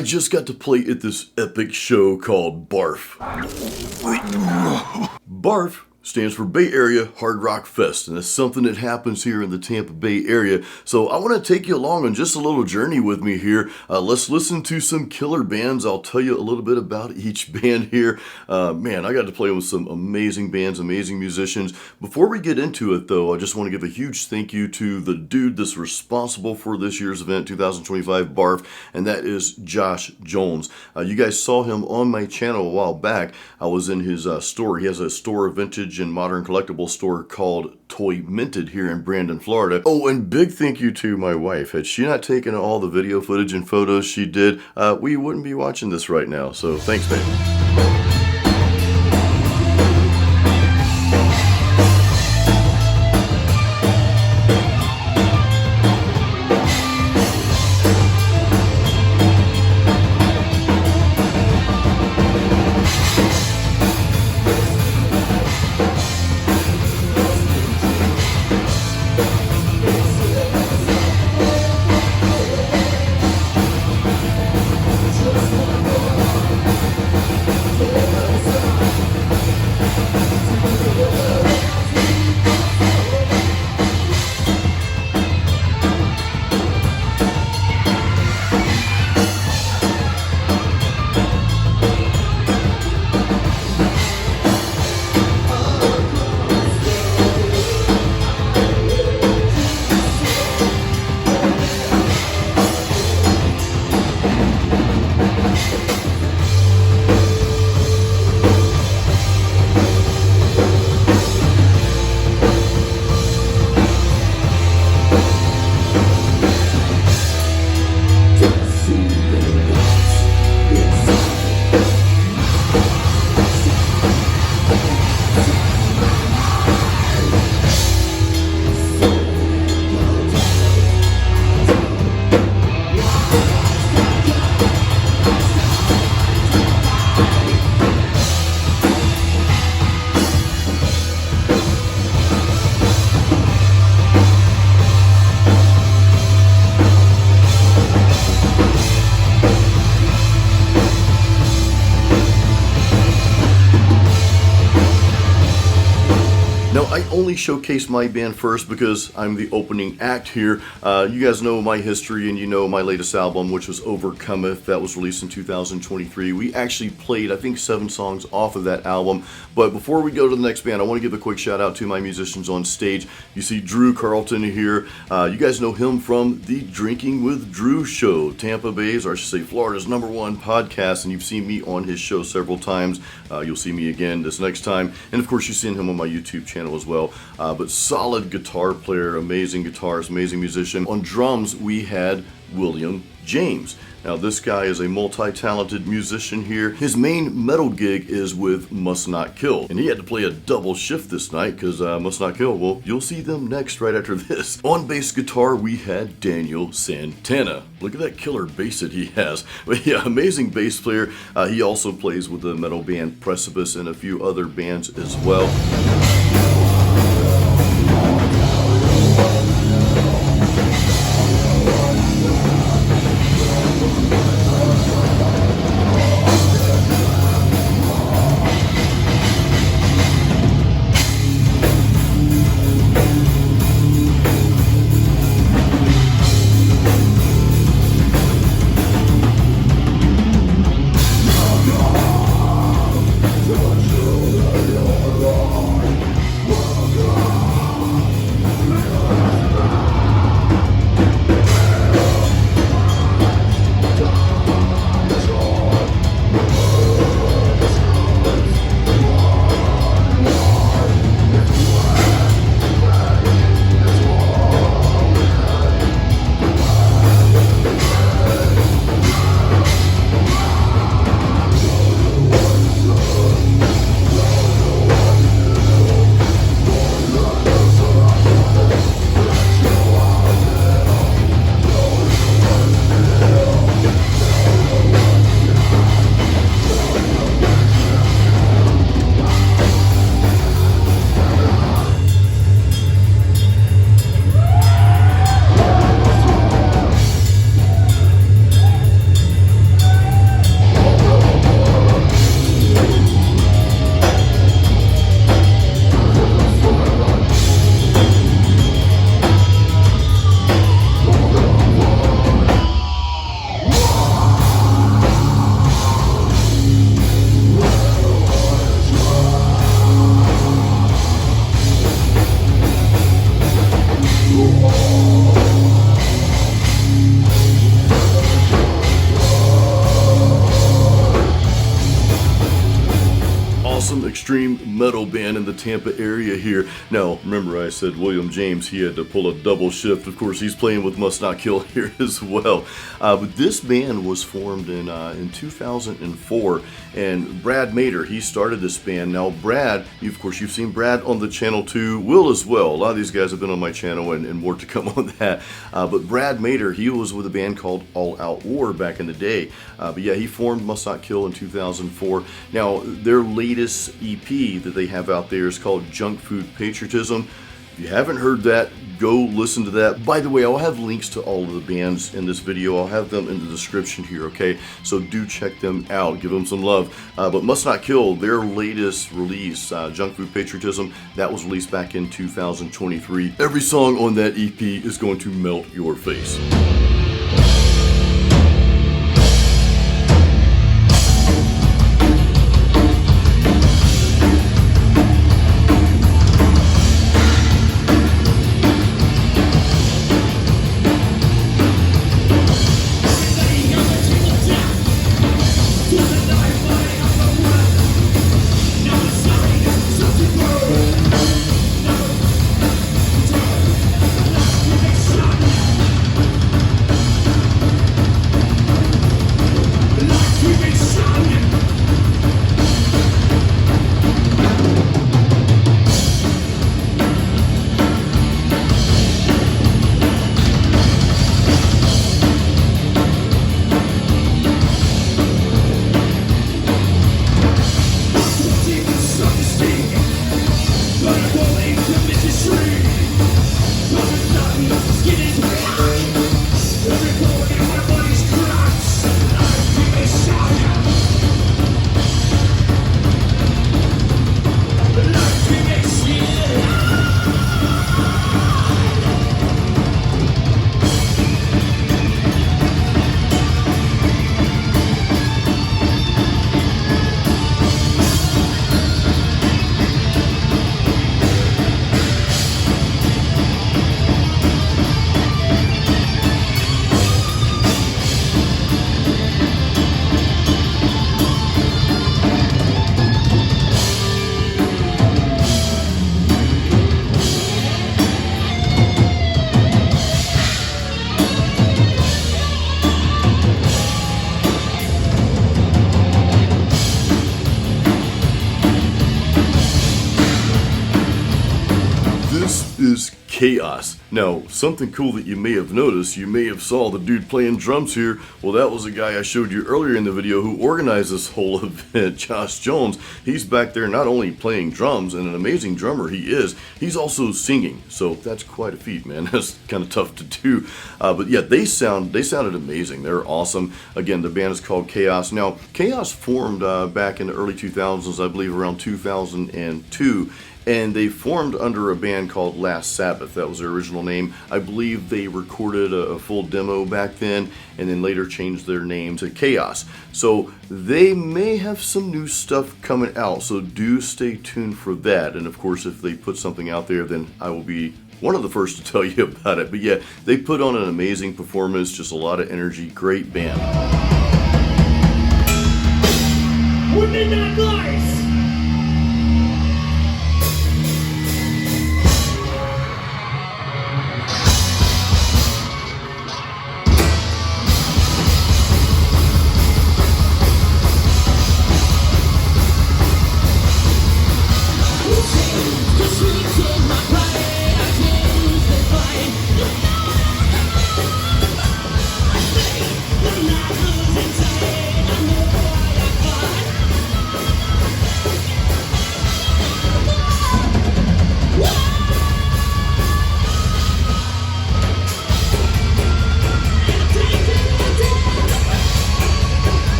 I just got to play at this epic show called BARHF. BARHF stands for Bay Area Hard Rock Fest, and it's something that happens here in the Tampa Bay area. So I want to take you along on just a little journey with me here. Let's listen to some killer bands. I'll tell you a little bit about each band here. Man, I got to play with some amazing bands, amazing musicians. Before we get into it, though, I just want to give a huge thank you to the dude that's responsible for this year's event, 2025 BARHF, and that is Josh Jones. You guys saw him on my channel a while back. I was in his store. He has a store, a vintage and modern collectible store called ToyMented here in Brandon, Florida. Oh, and big thank you to my wife. Had she not taken all the video footage and photos she did, we wouldn't be watching this right now. So thanks, babe. Only showcase my band first because I'm the opening act here. You guys know my history and you know my latest album, which was Overcometh. That was released in 2023. We actually played, I think, 7 songs off of that album. But before we go to the next band, I want to give a quick shout out to my musicians on stage. You see Drew Carlton here. You guys know him from the Drinking with Drew show, Tampa-based, or I should say Florida's #1 podcast, and you've seen me on his show several times. You'll see me again this next time. And of course, you've seen him on my YouTube channel as well. But solid guitar player, amazing guitarist, amazing musician. On drums, we had William James. Now, this guy is a multi-talented musician here. His main metal gig is with Must Not Kill. And he had to play a double shift this night because Must Not Kill, well, you'll see them next right after this. On bass guitar, we had Daniel Santana. Look at that killer bass that he has. But yeah, amazing bass player. He also plays with the metal band Precipice and a few other bands as well. extreme metal band in the Tampa area here. Now, remember I said William James, he had to pull a double shift. Of course, he's playing with Must Not Kill here as well. But this band was formed in 2004, and Brad Mader, he started this band. Now, Brad, of course, you've seen Brad on the channel too, Will as well. A lot of these guys have been on my channel and more to come on that. But Brad Mader, he was with a band called All Out War back in the day. But yeah, he formed Must Not Kill in 2004. Now, their latest EP that they have out there is called Junk Food Patriotism. If you haven't heard that, go listen to that. By the way, I'll have links to all of the bands in this video. I'll have them in the description here, okay? So do check them out. Give them some love. But Must Not Kill, their latest release, Junk Food Patriotism, that was released back in 2023. Every song on that EP is going to melt your face. Is Chaos. Now, something cool that you may have noticed, you may have saw the dude playing drums here. Well, that was a guy I showed you earlier in the video who organized this whole event, Josh Jones. He's back there not only playing drums, and an amazing drummer he is, he's also singing. So that's quite a feat, man. That's kind of tough to do. But yeah, they sounded amazing. They're awesome. Again, the band is called Chaos. Now, Chaos formed back in the early 2000s, I believe around 2002. And they formed under a band called Last Sabbath. That was their original name. I believe they recorded a full demo back then and then later changed their name to Chaos. So they may have some new stuff coming out, so do stay tuned for that. And of course, if they put something out there, then I will be one of the first to tell you about it. But yeah, they put on an amazing performance, just a lot of energy, great band. We're Midnight Lights!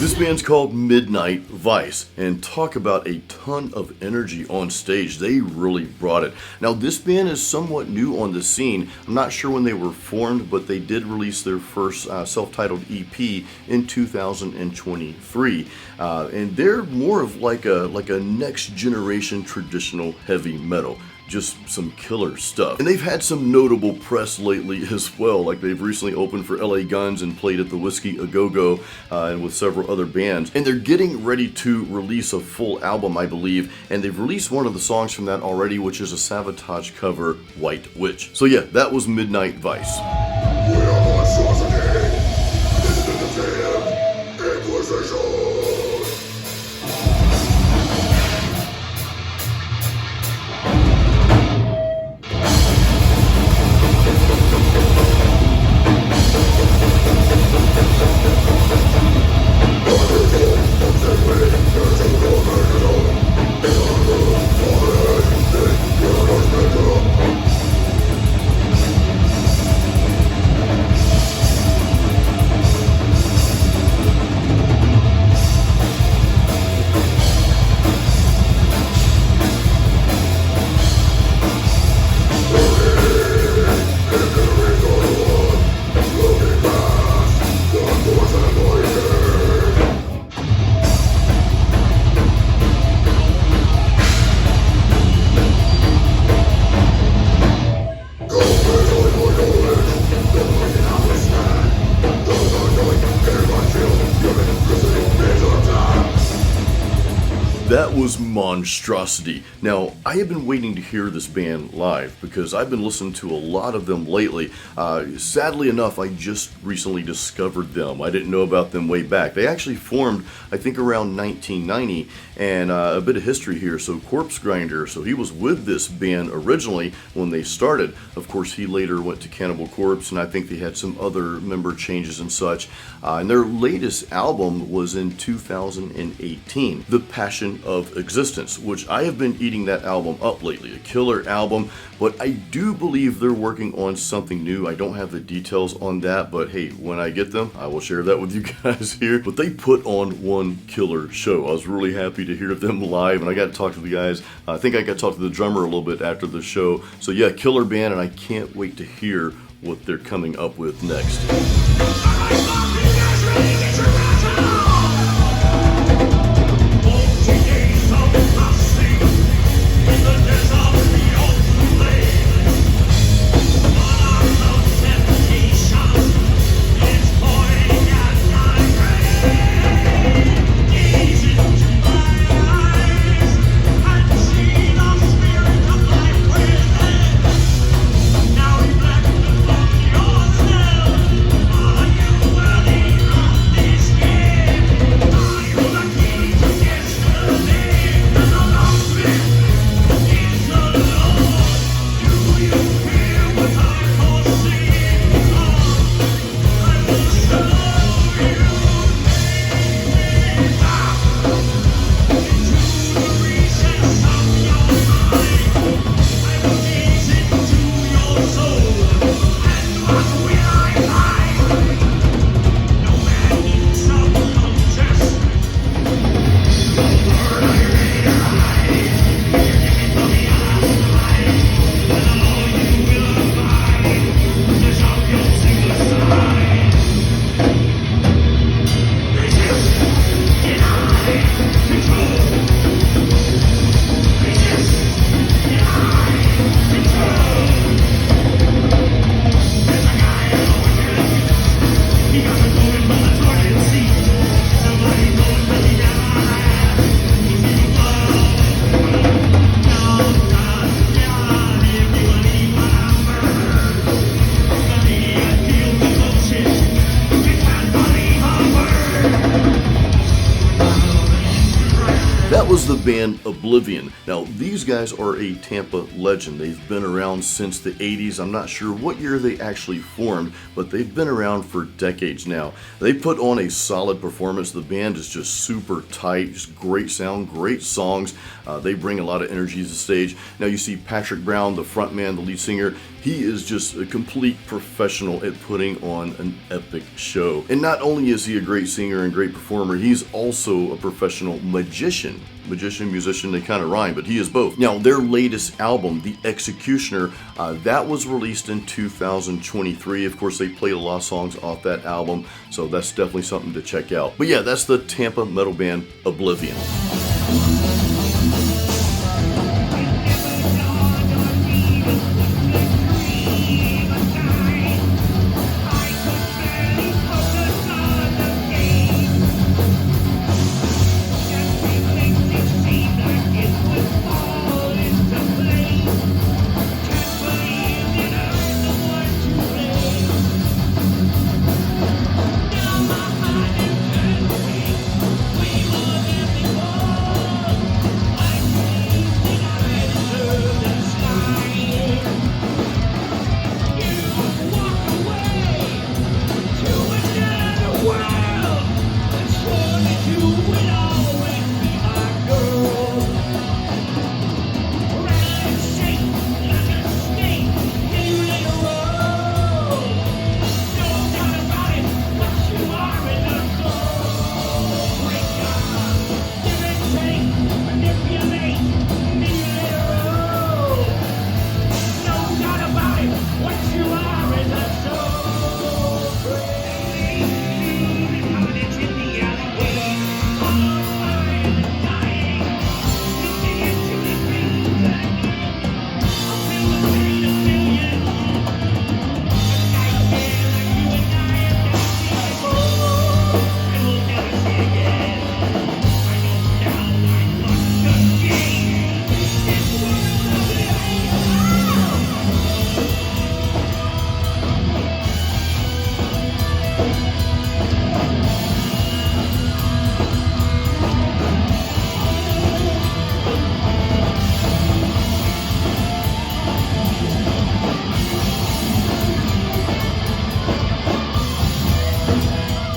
This band's called Midnight Vice, and talk about a ton of energy on stage. They really brought it. Now, this band is somewhat new on the scene. I'm not sure when they were formed, but they did release their first self-titled EP in 2023, and they're more of like a next generation traditional heavy metal. Just some killer stuff. And they've had some notable press lately as well, like they've recently opened for LA Guns and played at the Whiskey A Go Go and with several other bands. And they're getting ready to release a full album, I believe, and they've released one of the songs from that already, which is a Sabotage cover, White Witch. So yeah, that was Midnight Vice. We are Monstrosity. This is the Definitive Inquisition. That was Monstrosity. Now, I have been waiting to hear this band live because I've been listening to a lot of them lately. Sadly enough, I just recently discovered them. I didn't know about them way back. They actually formed, I think, around 1990, and a bit of history here. So Corpse Grinder, so he was with this band originally when they started. Of course, he later went to Cannibal Corpse, and I think they had some other member changes and such. And their latest album was in 2018, The Passion of Existence, which I have been eating that album up lately. A killer album, but I do believe they're working on something new. I don't have the details on that, but hey, when I get them, I will share that with you guys here. But they put on one killer show. I was really happy to hear them live, and I got to talk to the guys. I think I got to talk to the drummer a little bit after the show. So yeah, killer band, and I can't wait to hear what they're coming up with next. Was the band Oblivion. Now, these guys are a Tampa legend. They've been around since the 80s. I'm not sure what year they actually formed, but they've been around for decades now. They put on a solid performance. The band is just super tight, just great sound, great songs. They bring a lot of energy to the stage. Now, you see Patrick Brown, the frontman, the lead singer. He is just a complete professional at putting on an epic show. And not only is he a great singer and great performer, he's also a professional magician. Magician, musician, they kind of rhyme, but he is both. Now, their latest album, The Executioner, that was released in 2023. Of course, they played a lot of songs off that album, so that's definitely something to check out. But yeah, that's the Tampa metal band Oblivion.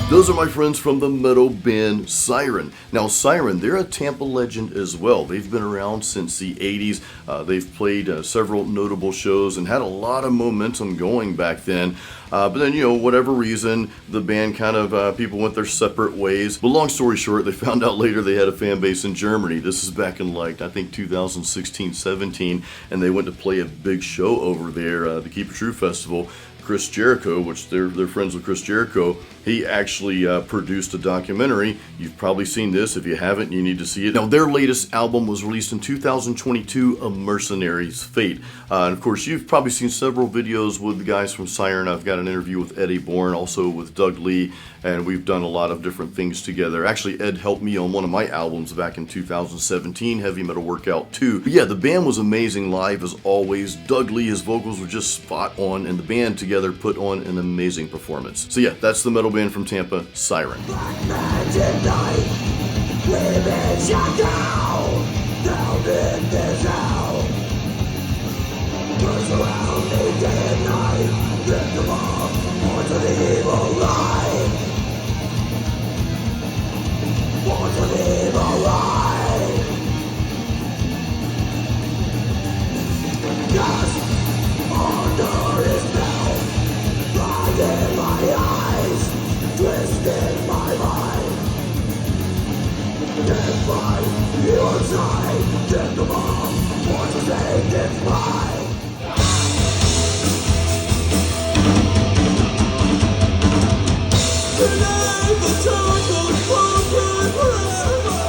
Those are my friends from the metal band Siren. Now Siren, they're a Tampa legend as well. They've been around since the 80s. They've played several notable shows and had a lot of momentum going back then. But then, you know, whatever reason, the band kind of, people went their separate ways. But long story short, they found out later they had a fan base in Germany. This is back in like, I think 2016-17, and they went to play a big show over there, the Keep It True Festival. Chris Jericho, which they're friends with Chris Jericho, he actually produced a documentary. You've probably seen this. If you haven't, you need to see it. Now, their latest album was released in 2022, A Mercenary's Fate. And of course, you've probably seen several videos with the guys from Siren. I've got an interview with Eddie Bourne, also with Doug Lee, and we've done a lot of different things together. Actually, Ed helped me on one of my albums back in 2017, Heavy Metal Workout 2. But yeah, the band was amazing live as always. Doug Lee, his vocals were just spot on, and the band together put on an amazing performance. So yeah, that's the metal band from Tampa, Siren. Black magic night, we've been shut down in this hell. We're surrounded day and night, victim of hordes of evil life. Hordes of evil life. Yes, under his spell, blinded my eyes, twisted my mind. Death by your side, death the bomb, wants to take its pride. Tonight the tongue goes broken forever.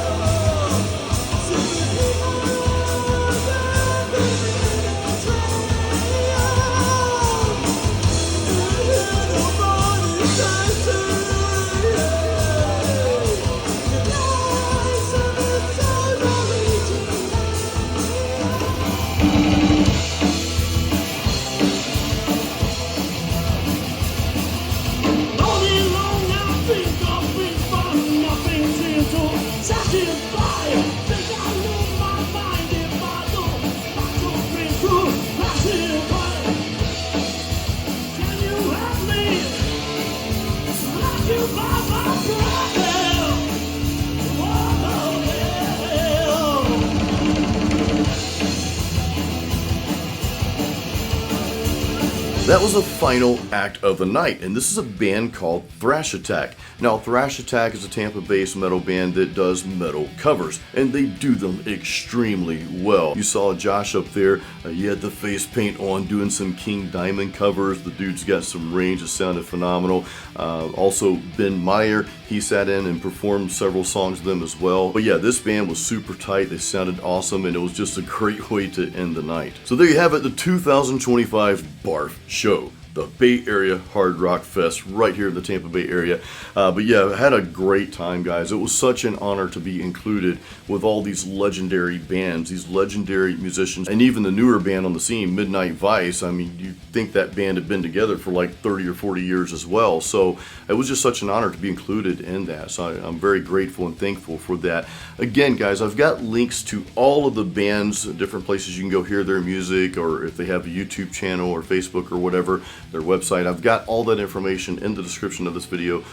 That was the final act of the night, and this is a band called Thrash Attack. Now, Thrash Attack is a Tampa-based metal band that does metal covers, and they do them extremely well. You saw Josh up there, he had the face paint on doing some King Diamond covers. The dude's got some range, it sounded phenomenal. Also, Ben Meyer, he sat in and performed several songs with them as well. But yeah, this band was super tight, they sounded awesome, and it was just a great way to end the night. So there you have it, the 2025 BARHF show, the Bay Area Hard Rock Fest right here in the Tampa Bay area. But yeah, I had a great time, guys. It was such an honor to be included with all these legendary bands, these legendary musicians, and even the newer band on the scene, Midnight Vice. I mean, you'd think that band had been together for like 30 or 40 years as well. So it was just such an honor to be included in that. So I'm very grateful and thankful for that. Again, guys, I've got links to all of the bands, different places you can go hear their music, or if they have a YouTube channel or Facebook or whatever, their website. I've got all that information in the description of this video,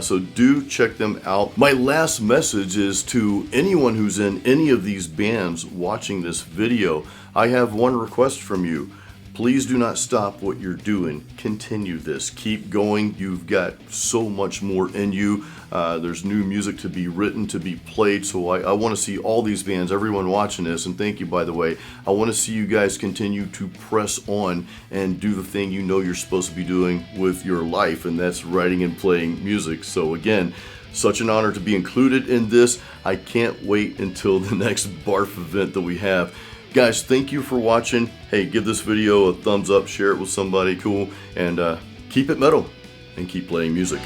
so do check them out. My last message is to anyone who's in any of these bands watching this video. I have one request from you. Please do not stop what you're doing. Continue this. Keep going. You've got so much more in you. There's new music to be written, to be played. So I want to see all these bands, everyone watching this, and thank you, by the way. I want to see you guys continue to press on and do the thing you know you're supposed to be doing with your life, and that's writing and playing music. So again, such an honor to be included in this. I can't wait until the next BARHF event that we have. Guys, thank you for watching. Hey, give this video a thumbs up, share it with somebody cool, and keep it metal and keep playing music.